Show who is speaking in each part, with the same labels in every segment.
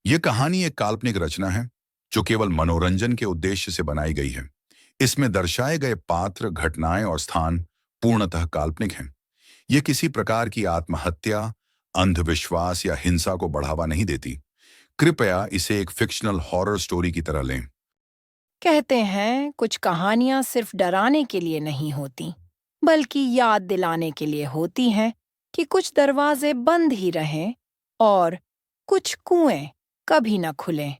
Speaker 1: यह कहानी एक काल्पनिक रचना है जो केवल मनोरंजन के उद्देश्य से बनाई गई है। इसमें दर्शाए गए पात्र, घटनाएं और स्थान पूर्णतः काल्पनिक हैं। यह किसी प्रकार की आत्महत्या, अंधविश्वास या हिंसा को बढ़ावा नहीं देती। कृपया इसे एक फिक्शनल हॉरर स्टोरी की तरह लें।
Speaker 2: कहते हैं कुछ कहानियां सिर्फ डराने के लिए नहीं होती, बल्कि याद दिलाने के लिए होती हैं कि कुछ दरवाजे बंद ही रहें और कुछ कुएं कभी न खुलें।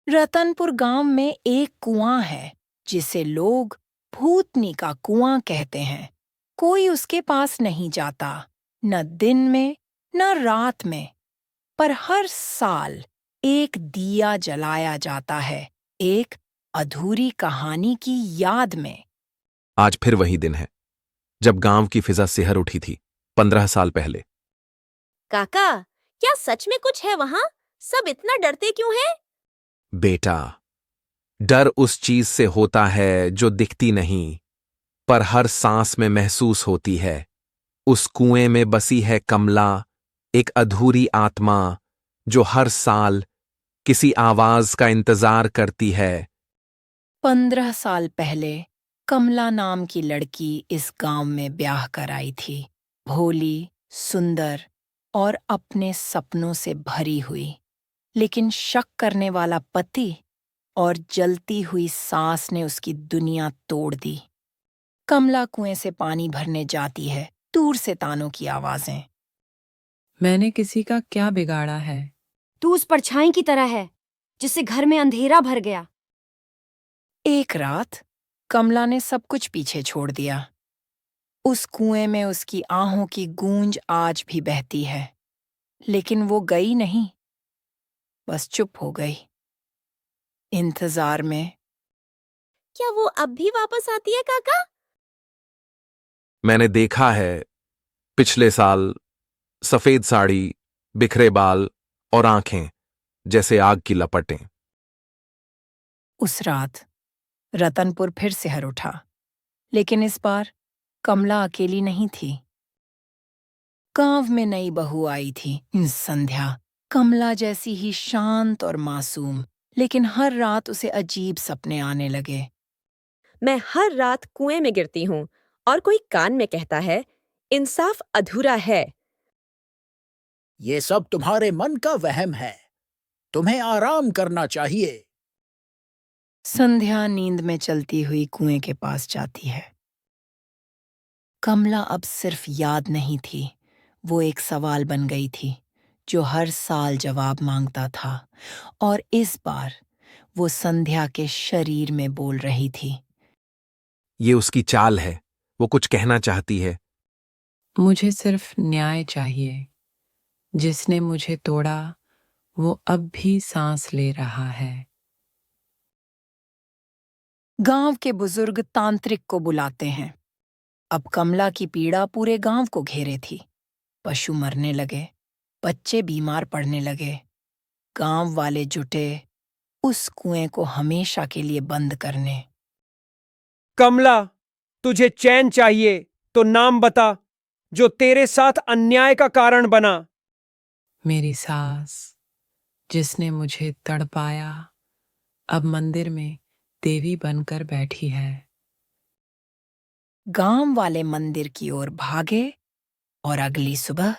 Speaker 2: रतनपुर गांव में एक कुआं है जिसे लोग भूतनी का कुआं कहते हैं। कोई उसके पास नहीं जाता, न दिन में न रात में, पर हर साल एक दिया जलाया जाता है, एक अधूरी कहानी की याद में।
Speaker 3: आज फिर वही दिन है जब गांव की फिजा सिहर उठी थी 15 साल पहले।
Speaker 4: काका, क्या सच में कुछ है वहां? सब इतना डरते क्यों हैं?
Speaker 3: बेटा, डर उस चीज से होता है जो दिखती नहीं पर हर सांस में महसूस होती है। उस कुएं में बसी है कमला, एक अधूरी आत्मा जो हर साल किसी आवाज का इंतजार करती है।
Speaker 2: 15 साल पहले कमला नाम की लड़की इस गांव में ब्याह कर आई थी। भोली, सुंदर और अपने सपनों से भरी हुई, लेकिन शक करने वाला पति और जलती हुई सांस ने उसकी दुनिया तोड़ दी। कमला कुएं से पानी भरने जाती है, दूर से तानों की आवाजें।
Speaker 5: मैंने किसी का क्या बिगाड़ा है?
Speaker 4: तू उस परछाई की तरह है जिससे घर में अंधेरा भर गया।
Speaker 2: एक रात कमला ने सब कुछ पीछे छोड़ दिया। उस कुएं में उसकी आहों की गूंज आज भी बहती है, लेकिन वो गई नहीं, बस चुप हो गई, इंतजार में।
Speaker 4: क्या वो अब भी वापस आती है काका?
Speaker 3: मैंने देखा है, पिछले साल सफेद साड़ी, बिखरे बाल और आंखें जैसे आग की लपटें।
Speaker 2: उस रात रतनपुर फिर सिहर उठा, लेकिन इस बार कमला अकेली नहीं थी। गांव में नई बहू आई थी, संध्या। कमला जैसी ही शांत और मासूम, लेकिन हर रात उसे अजीब सपने आने लगे।
Speaker 4: मैं हर रात कुएं में गिरती हूँ और कोई कान में कहता है, इंसाफ अधूरा है।
Speaker 6: ये सब तुम्हारे मन का वहम है। तुम्हें आराम करना चाहिए।
Speaker 2: संध्या नींद में चलती हुई कुएं के पास जाती है। कमला अब सिर्फ याद नहीं थी, वो एक सवाल बन गई थी जो हर साल जवाब मांगता था, और इस बार वो संध्या के शरीर में बोल रही थी।
Speaker 3: ये उसकी चाल है, वो कुछ कहना चाहती है।
Speaker 5: मुझे सिर्फ न्याय चाहिए। जिसने मुझे तोड़ा वो अब भी सांस ले रहा है।
Speaker 2: गांव के बुजुर्ग तांत्रिक को बुलाते हैं। अब कमला की पीड़ा पूरे गांव को घेरे थी। पशु मरने लगे, बच्चे बीमार पड़ने लगे। गांव वाले जुटे उस कुएं को हमेशा के लिए बंद करने।
Speaker 7: कमला, तुझे चैन चाहिए तो नाम बता जो तेरे साथ अन्याय का कारण बना।
Speaker 5: मेरी सास, जिसने मुझे तड़पाया, अब मंदिर में देवी बनकर बैठी है।
Speaker 2: गांव वाले मंदिर की ओर भागे और अगली सुबह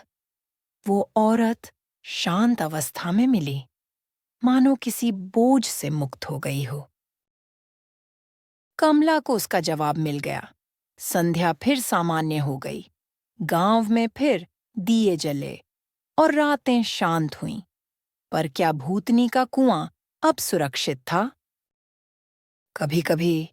Speaker 2: वो औरत शांत अवस्था में मिली, मानो किसी बोझ से मुक्त हो गई हो। कमला को उसका जवाब मिल गया। संध्या फिर सामान्य हो गई। गांव में फिर दिए जले और रातें शांत हुईं। पर क्या भूतनी का कुआं अब सुरक्षित था? कभी-कभी